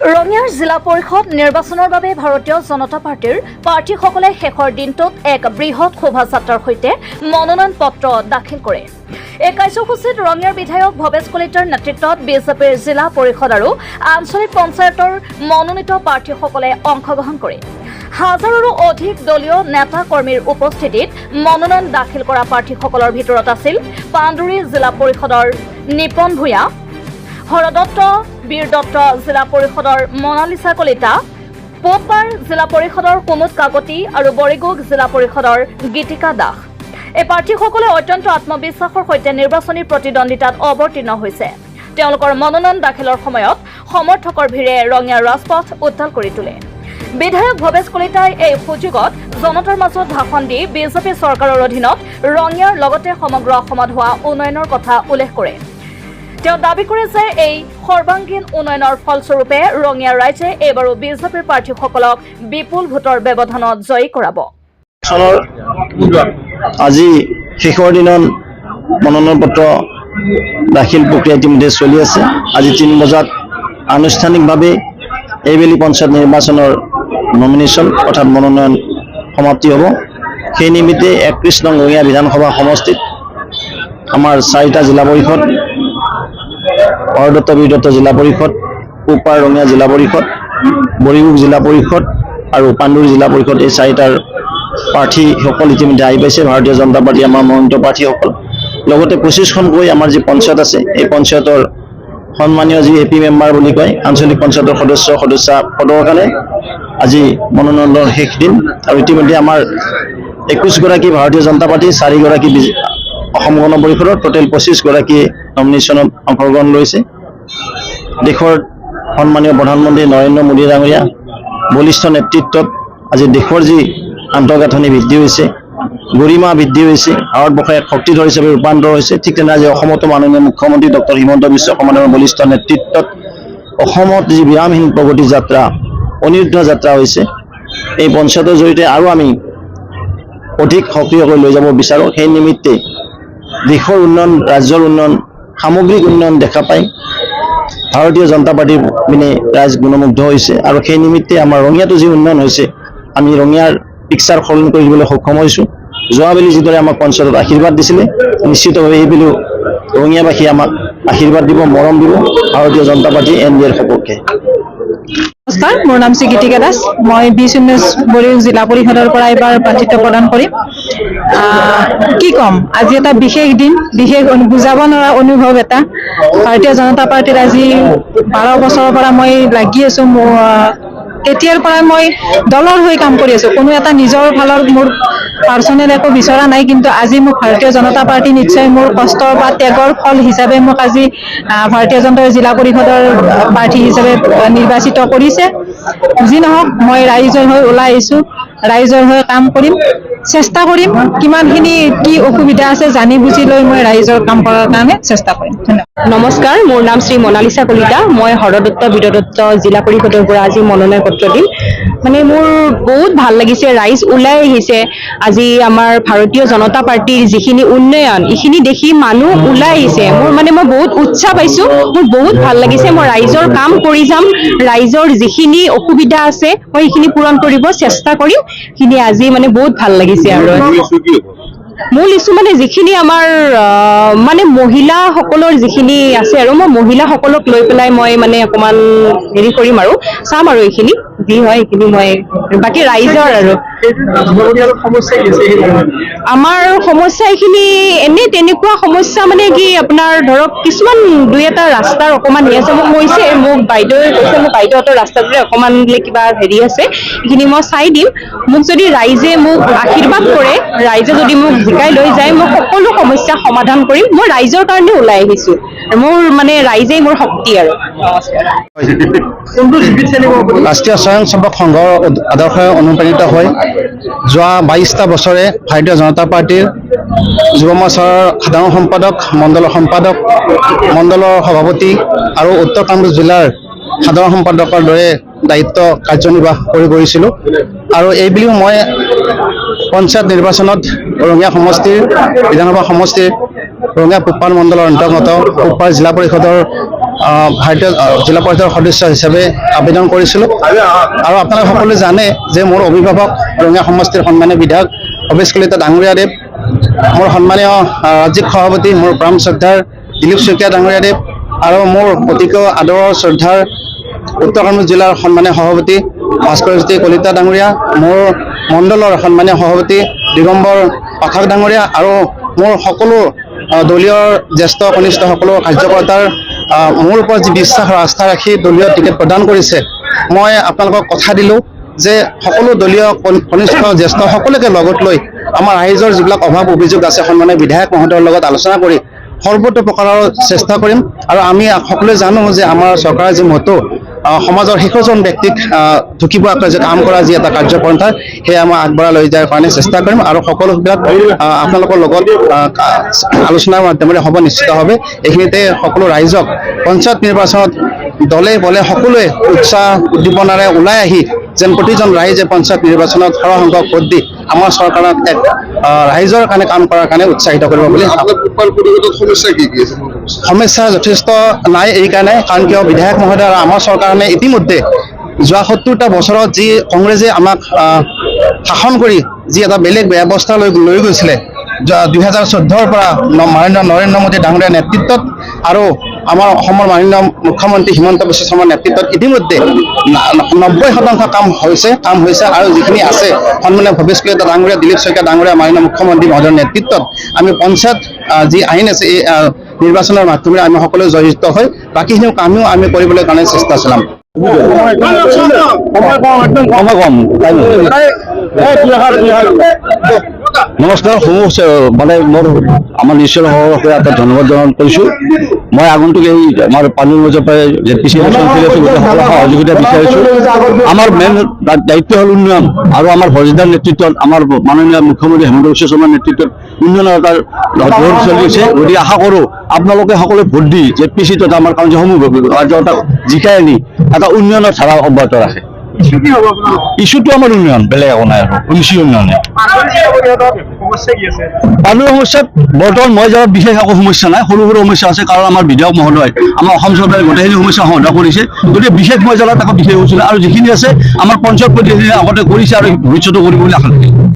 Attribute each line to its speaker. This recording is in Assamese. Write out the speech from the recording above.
Speaker 1: ৰঙিয়াৰ জিলা পৰিষদ নিৰ্বাচনৰ বাবে ভাৰতীয় জনতা পাৰ্টিৰ প্ৰাৰ্থীসকলে শেষৰ দিনটোত এক বৃহৎ শোভাযাত্ৰাৰ সৈতে মনোনয়ন পত্ৰ দাখিল কৰে। এই কাৰ্যসূচীত ৰঙিয়াৰ বিধায়ক ভৱেশ কলিতাৰ নেতৃত্বত বিজেপিৰ জিলা পৰিষদ আৰু আঞ্চলিক পঞ্চায়তৰ মনোনীত প্ৰাৰ্থীসকলে অংশগ্ৰহণ কৰে। হাজাৰৰো অধিক দলীয় নেতা কৰ্মীৰ উপস্থিতিত মনোনয়ন দাখিল কৰা প্ৰাৰ্থীসকলৰ ভিতৰত আছিল পাণ্ডুৰী জিলা পৰিষদৰ নিপন ভূঞা, হৰদত্ত বীৰ দত্ত জিলা পৰিষদৰ মনালিসা কলিতা, পোপাৰ জিলা পৰিষদৰ কুমুদ কাকতি আৰু বৰিগুগ জিলা পৰিষদৰ গীতিকা দাস। এই প্ৰাৰ্থীসকলে অত্যন্ত আত্মবিশ্বাসৰ সৈতে নিৰ্বাচনী প্ৰতিদ্বন্দ্বিতাত অৱতীৰ্ণ হৈছে। তেওঁলোকৰ মনোনয়ন দাখিলৰ সময়ত সমৰ্থকৰ ভিৰে ৰঙিয়াৰ ৰাজপথ উত্তাল কৰি তোলে। বিধায়ক ভৱেশ কলিতাই এই সুযোগত জনতাৰ মাজত ভাষণ দি বিজেপি চৰকাৰৰ অধীনত ৰঙিয়াৰ লগতে সমগ্ৰ অসমত হোৱা উন্নয়নৰ কথা উল্লেখ কৰে। তেওঁ দাবী কৰে যে এই সৰ্বাংগীন উন্নয়নৰ ফলস্বৰূপে ৰঙিয়াৰ ৰাইজে এইবাৰো বিজেপিৰ প্ৰাৰ্থীসকলক বিপুল ভোটৰ ব্যৱধানত জয়ী কৰাব।
Speaker 2: আজি শেষৰ দিনত মনোনয়ন পত্ৰ দাখিল প্ৰক্ৰিয়া ইতিমধ্যে চলি আছে। আজি ৩ বজাত আনুষ্ঠানিকভাৱে এইবেলি পঞ্চায়ত নিৰ্বাচনৰ নমিনেশ্যন অৰ্থাৎ মনোনয়ন সমাপ্তি হ'ব। সেই নিমিত্তে ৩১ নং ৰঙিয়া বিধানসভা সমষ্টিত আমাৰ 4টা জিলা পৰিষদ, হৰদত্ত বীৰ দত্ত জিলা পৰিষদ, পোপাৰ ৰঙিয়া জিলা পৰিষদ, বৰিগুগ জিলা পৰিষদ আৰু পাণ্ডুৰী জিলা পৰিষদ, এই 4টাৰ প্ৰাৰ্থীসকল ইতিমধ্যে আহি পাইছে। ভাৰতীয় জনতা পাৰ্টি আমাৰ মনোনীত প্ৰাৰ্থীসকল লগতে 25খনকৈ আমাৰ যি পঞ্চায়ত আছে, এই পঞ্চায়তৰ সন্মানীয় যি এপি মেম্বাৰ বুলি কয় আঞ্চলিক পঞ্চায়তৰ সদস্যা পদৰ কাৰণে আজি মনোনয়নৰ শেষ দিন। আৰু ইতিমধ্যে আমাৰ 21গৰাকী ভাৰতীয় জনতা পাৰ্টি, 4গৰাকী অসম গণ পৰিষদৰ টোটেল 25গৰাকী নমিনেশ্যনত অংশগ্ৰহণ লৈছে। দেশৰ সন্মানীয় প্ৰধানমন্ত্ৰী নৰেন্দ্ৰ মোদী ডাঙৰীয়া বলিষ্ঠ নেতৃত্বত আজি দেশৰ যি আন্তঃগাঁথনি বৃদ্ধি হৈছে, গৰিমা বৃদ্ধি হৈছে, ভাৰতবৰ্ষ এক শক্তিধৰ হিচাপে ৰূপান্তৰ হৈছে, ঠিক তেনে আজি অসমতো মাননীয় মুখ্যমন্ত্ৰী ডক্টৰ হিমন্ত বিশ্ব শৰ্মাৰ বলিষ্ঠ নেতৃত্বত অসমত যি বিৰামহীন প্ৰগতি যাত্ৰা, অনিৰুদ্ধ যাত্ৰা হৈছে, এই পঞ্চায়তৰ জৰিয়তে আৰু আমি অধিক সক্ৰিয়কৈ লৈ যাব বিচাৰোঁ। সেই নিমিত্তে দেশৰ উন্নয়ন, ৰাজ্যৰ উন্নয়ন, সামগ্ৰিক উন্নয়ন দেখা পাই ভাৰতীয় জনতা পাৰ্টীৰ পিনে ৰাইজ গুণমুগ্ধ হৈছে। আৰু সেই নিমিত্তে আমাৰ ৰঙিয়াতো যি উন্নয়ন হৈছে, আমি ৰঙিয়াৰ পিকচাৰ সলনি কৰি দিবলৈ সক্ষম হৈছোঁ। যোৱাবেলি যিদৰে আমাক পঞ্চায়তত আশীৰ্বাদ দিছিলে, নিশ্চিতভাৱে এইবেলিও ৰঙিয়াবাসী আমাক আশীৰ্বাদ দিব, মৰম দিব ভাৰতীয় জনতা পাৰ্টি NDAৰ সপক্ষে।
Speaker 3: নমস্কাৰ, মোৰ নাম শ্ৰী গীতিকা দাস। মই 2019 বৰিগুগ জিলা পৰিষদৰ পৰা এইবাৰ প্ৰাৰ্থিত্ব প্ৰদান কৰিম। কি ক'ম, আজি এটা বিশেষ দিন, বিশেষ বুজাব নোৱাৰা অনুভৱ এটা। ভাৰতীয় জনতা পাৰ্টিত আজি 12 বছৰৰ পৰা মই লাগি আছো। তেতিয়াৰ পৰা মই দলৰ হৈ কাম কৰি আছো, কোনো এটা নিজৰ ফালৰ মোৰ পাৰ্চনেল একো বিচৰা নাই। কিন্তু আজি মোক ভাৰতীয় জনতা পাৰ্টি নিশ্চয় মোৰ কষ্টৰ বা ত্যাগৰ ফল হিচাপে মোক আজি ভাৰতীয় জনতা জিলা পৰিষদৰ প্ৰাৰ্থী হিচাপে নিৰ্বাচিত কৰিছে। যি নহওক, মই ৰাইজৰ হৈ ওলাই আহিছো, ৰাইজৰ হৈ কাম কৰিম, চেষ্টা কৰিম। কিমানখিনি কি অসুবিধা আছে জানি বুজি লৈ মই ৰাইজৰ কাম কৰাৰ কাৰণে চেষ্টা কৰিম।
Speaker 4: নমস্কাৰ, মোৰ নাম শ্ৰী মনালিসা কলিতা। মই হৰদত্ত বীৰ দত্ত জিলা পৰিষদৰ পৰা আজি মনোনয়ন পত্ৰ দিম। মানে মোৰ বহুত ভাল লাগিছে, ৰাইজ ওলাই আহিছে। আজি আমাৰ ভাৰতীয় জনতা পাৰ্টিৰ যিখিনি উন্নয়ন, এইখিনি দেখি মানুহ ওলাই আহিছে। মই বহুত উৎসাহ পাইছো, মোৰ বহুত ভাল লাগিছে। মই ৰাইজৰ কাম কৰি যাম, ৰাইজৰ যিখিনি অসুবিধা আছে মই সেইখিনি পূৰণ কৰিব চেষ্টা কৰিম। সেইখিনি আজি বহুত ভাল লাগিছে। আৰু মূল ইছ্যু যিখিনি আমাৰ মহিলাসকলৰ যিখিনি আছে, আৰু মই মহিলাসকলক লৈ পেলাই মই অকমান হেৰি কৰিম আৰু চাম, আৰু এইখিনি যি হয় সেইখিনি মই বাকী ৰাইজৰ আৰু আমাৰ সমস্যা এইখিনি এনে তেনেকুৱা সমস্যা কি আপোনাৰ ধৰক কিছুমান 2-এটা ৰাস্তাৰ অকমান হেৰি আছে। মোক বাইদেৱে কৈছে, মোৰ বাইদেউহঁতৰ ৰাস্তাটোৰে অকমান কিবা হেৰি আছে, এইখিনি মই চাই দিম। মোক যদি ৰাইজে মোক আশীৰ্বাদ কৰে, ৰাইজে যদি মোক জিকাই লৈ যায়, মই সকলো সমস্যা সমাধান কৰিম। মই ৰাইজৰ কাৰণে ওলাই আহিছো, মোৰ ৰাইজেই মোৰ শক্তি। আৰু
Speaker 2: ৰাষ্ট্ৰীয় স্বয়ংসেৱক সংঘৰ আদৰ্শৰে অনুপ্ৰাণিত হৈ যোৱা 22টা বছৰে ভাৰতীয় জনতা পাৰ্টিৰ যুৱ মৰ্চাৰ সাধাৰণ সম্পাদক, মণ্ডলৰ সম্পাদক, মণ্ডলৰ সভাপতি আৰু উত্তৰ কামৰূপ জিলাৰ সাধাৰণ সম্পাদকৰ দৰে দায়িত্ব কাৰ্যনিৰ্বাহ কৰিছিলোঁ। আৰু এইবুলিও মই পঞ্চায়ত নিৰ্বাচনত ৰঙিয়া সমষ্টিৰ বিধানসভা সমষ্টিৰ ৰঙিয়া পোপাৰ মণ্ডলৰ অন্তৰ্গত পোপাৰ জিলা পৰিষদৰ
Speaker 5: ভাৰতীয় জিলা পৰিষদৰ সদস্য হিচাপে আবেদন কৰিছিলোঁ আৰু আপোনালোকে সকলোৱে জানে যে মোৰ অভিভাৱক ৰঙিয়া সমষ্টিৰ সন্মানীয় বিধায়ক ভৱেশ কলিতা ডাঙৰীয়াদেৱ, মোৰ সন্মানীয় ৰাজ্যিক সভাপতি মোৰ প্ৰাণ শ্ৰদ্ধাৰ দিলীপ শইকীয়া ডাঙৰীয়াদেৱ আৰু মোৰ অতিকৈ আদৰৰ শ্ৰদ্ধাৰ উত্তৰ কামৰূপ জিলাৰ সন্মানীয় সভাপতি ভাস্কৰজ্যোতি কলিতা ডাঙৰীয়া, মোৰ মণ্ডলৰ সন্মানীয় সভাপতি দিগম্বৰ পাঠক ডাঙৰীয়া আৰু মোৰ সকলো দলীয় জ্যেষ্ঠ কনিষ্ঠ সকলো কাৰ্যকৰ্তাৰ মোৰ ওপৰত যি বিশ্বাস আৰু আস্থা ৰাখি দলীয় টিকেট প্ৰদান কৰিছে, মই আপোনালোকক কথা দিলোঁ যে সকলো দলীয় কনিষ্ঠ জ্যেষ্ঠ সকলোকে লগত লৈ আমাৰ ৰাইজৰ যিবিলাক অভাৱ অভিযোগ আছে সন্মানীয় বিধায়ক মহোদয়ৰ লগত আলোচনা কৰি সৰ্বতো প্ৰকাৰৰ চেষ্টা কৰিম। আৰু আমি সকলোৱে জানো যে আমাৰ চৰকাৰৰ যি মটো সমাজৰ শেষজন ব্যক্তিক ঢুকি পোৱাকৈ যে কাম কৰা যি এটা কাৰ্যপন্থা সেয়া মই আগবঢ়াই লৈ যোৱাৰ কাৰণে চেষ্টা কৰিম আৰু সকলোবিলাক আপোনালোকৰ লগত আলোচনাৰ মাধ্যমেৰে হ'ব নিশ্চিতভাৱে। এইখিনিতে সকলো ৰাইজক পঞ্চায়ত নিৰ্বাচনত দলে বলে সকলোৱে উৎসাহ উদ্দীপনাৰে ওলাই আহি যেন প্ৰতিজন ৰাইজে পঞ্চায়ত নিৰ্বাচনত সৰহসংখ্যক ভোট দি আমাৰ চৰকাৰক এক ৰাইজৰ কাৰণে কাম কৰাৰ কাৰণে উৎসাহিত কৰিব বুলি। সমস্যা যথেষ্ট নাই এইকাৰণে কাৰণ কিয় বিধায়ক মহোদয় আৰু আমাৰ চৰকাৰে ইতিমধ্যে যোৱা ৭০টা বছৰত যি কংগ্ৰেছে আমাক শাসন কৰি যি এটা বেলেগ ব্যৱস্থা লৈ গৈছিলে 2014ৰ পৰা নৰেন্দ্ৰ মোদী ডাঙৰীয়াৰ নেতৃত্বত আৰু আমাৰ অসমৰ মাননীয় মুখ্যমন্ত্ৰী হিমন্ত বিশ্ব শৰ্মাৰ নেতৃত্বত ইতিমধ্যে 90% কাম হৈছে আৰু যিখিনি আছে সন্মানীয় ভৱেশ কলিতা ডাঙৰীয়া, দিলীপ শইকীয়া ডাঙৰীয়া, মাননীয় মুখ্যমন্ত্ৰী মহোদয়ৰ নেতৃত্বত আমি পঞ্চায়ত যি আইন আছে এই নিৰ্বাচনৰ মাধ্যমেৰে আমি সকলোৱে জড়িত হৈ বাকীখিনি কামো আমি কৰিবলৈ কাৰণে চেষ্টা চলাম।
Speaker 2: নমস্কাৰ, মানে মোৰ আমাৰ নিশ্চয় এটা ধন্যবাদ জ্ঞাপন কৰিছোঁ। মই আগন্তুক এই আমাৰ পানীৰ মাজৰ পৰাই JPC ইলেকশ্যন চলি আছে, গোটেই সকলো সহযোগিতা বিচাৰিছোঁ। আমাৰ মেইন দায়িত্ব হ'ল উন্নয়ন আৰু আমাৰ ভজদাৰ নেতৃত্বত আমাৰ মাননীয় মুখ্যমন্ত্ৰী হিমন্ত বিশ্ব শৰ্মাৰ নেতৃত্বত উন্নয়নৰ এটা দৌৰ চলি আছে। গতিকে আশা কৰোঁ আপোনালোকে সকলোৱে ভোট দি JPC তথা আমাৰ কাউন্সিলসমূহ কাৰ্যকৰ্তাক জিকাই আনি এটা উন্নয়নৰ ধাৰা অব্যাহত ৰাখে। ইছ্যুটো আমাৰ উন্নয়ন, বেলেগ একো নাই আৰু নিশ্চয় উন্নয়নে। পানীৰ সমস্যাত বৰ্তমান মই জনাত বিশেষ একো সমস্যা নাই, সৰু সৰু সমস্যা আছে কাৰণ আমাৰ বিধায়ক মহোদয় আমাৰ অসম চৰকাৰে গোটেইখিনি সমস্যা সমাধান কৰিছে। গতিকে বিশেষ মই জনাত একো বিশেষ হৈছিল আৰু যিখিনি আছে আমাৰ পঞ্চায়ত প্ৰতিনিধিয়ে আগতে কৰিছে আৰু ভৱিষ্যতো কৰিব বুলি আশা ৰাখিছোঁ।